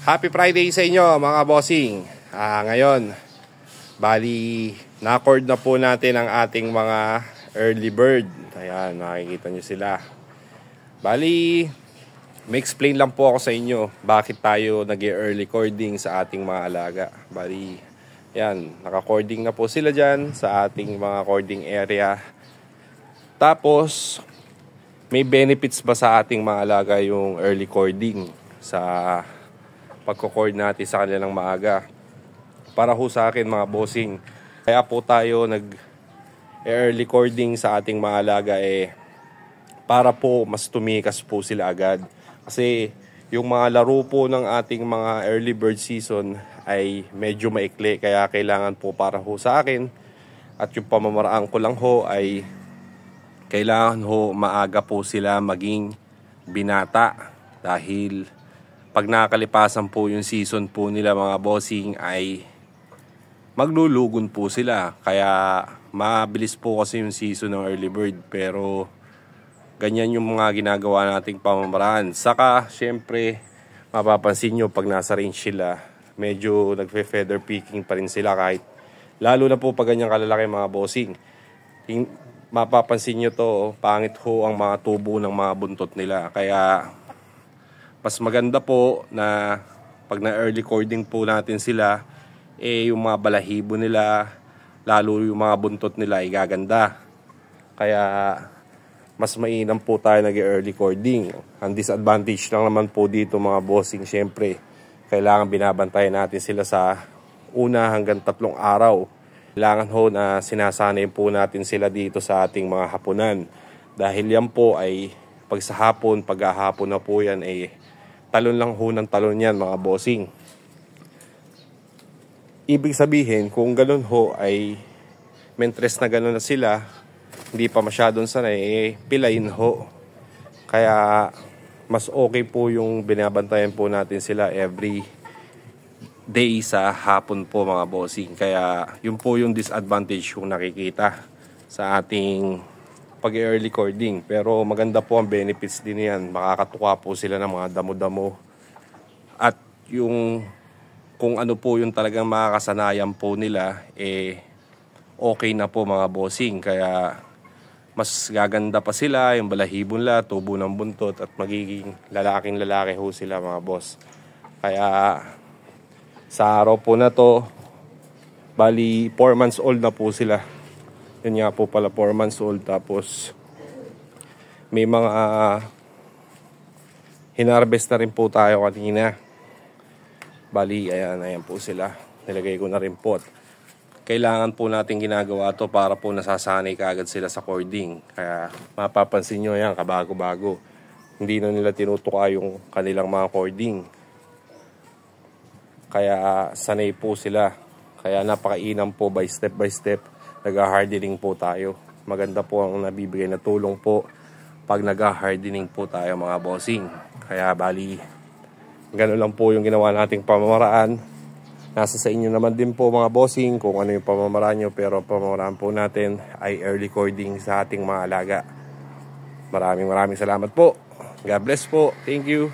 Happy Friday sa inyo mga bossing. Ngayon, bali, na-cord na po natin ang ating mga early bird. Ayan, makikita nyo sila. Bali, may explain lang po ako sa inyo bakit tayo nag-early cording sa ating mga alaga. Bali, yan, naka-cording na po sila dyan sa ating mga cording area. Tapos, may benefits ba sa ating mga alaga yung early cording sa pagko-cord natin sa kanilang maaga? Para ho sa akin mga bossing, kaya po tayo nag-early cording sa ating mga alaga para po mas tumikas po sila agad. Kasi yung mga laro po ng ating mga early bird season ay medyo maikli, kaya kailangan po para ho sa akin at yung pamamaraan ko lang ho ay kailangan ho maaga po sila maging binata, dahil pag nakakalipasan po yung season po nila mga bossing ay maglulugon po sila. Kaya mabilis po kasi yung season ng early bird, pero ganyan yung mga ginagawa nating pamamaraan. Saka syempre mapapansin nyo pag nasa range sila, medyo nagfe-feather picking pa rin sila, kahit lalo na po pag ganyan kalalaki mga bossing. Mapapansin nyo to, pangit ho ang mga tubo ng mga buntot nila. Kaya mas maganda po na pag na-early cording po natin sila, yung mga balahibo nila, lalo yung mga buntot nila ay gaganda. Kaya mas mainam po tayo nag-early cording. Ang disadvantage lang naman po dito mga bossing, syempre kailangan binabantayan natin sila sa una hanggang 3 araw. Kailangan ho na sinasanay po natin sila dito sa ating mga hapunan. Dahil yan po ay pag sa hapon, pag-ahapon na po yan, talon lang ho ng talon yan mga bossing. Ibig sabihin, kung ganun ho ay mentres na ganun na sila, hindi pa masyadong sanay, pilayin ho. Kaya mas okay po yung binabantayan po natin sila every day sa hapon po mga bossing. Kaya yun po yung disadvantage yung nakikita sa ating pag-early cording. Pero maganda po ang benefits din yan. Makakatuwa po sila ng mga damo-damo. At yung kung ano po yung talagang makakasanayan po nila, okay na po mga bossing. Kaya mas gaganda pa sila, yung balahibo nila, tubo ng buntot, at magiging lalaking lalaki ho sila mga boss. Kaya sa araw po na to, bali 4 months old na po sila. Yun nga po pala, 4 months old. Tapos may mga hinarvest na rin po tayo kanina. Bali, ayan po sila. Nilagay ko na rin po. Kailangan po natin ginagawa to para po nasasanay kaagad sila sa cording. Kaya mapapansin nyo yan, kabago-bago. Hindi na nila tinutuka yung kanilang mga cording. Kaya sanay po sila. Kaya napakainam po, by step nag-hardening po tayo. Maganda po ang nabibigay na tulong po pag nag-hardening po tayo mga bossing. Kaya bali, gano'n lang po yung ginawa nating pamamaraan. Nasa sa inyo naman din po mga bossing kung ano yung pamamaraan nyo. Pero pamamaraan po natin ay early cording sa ating mga alaga. Maraming salamat po. God bless po. Thank you.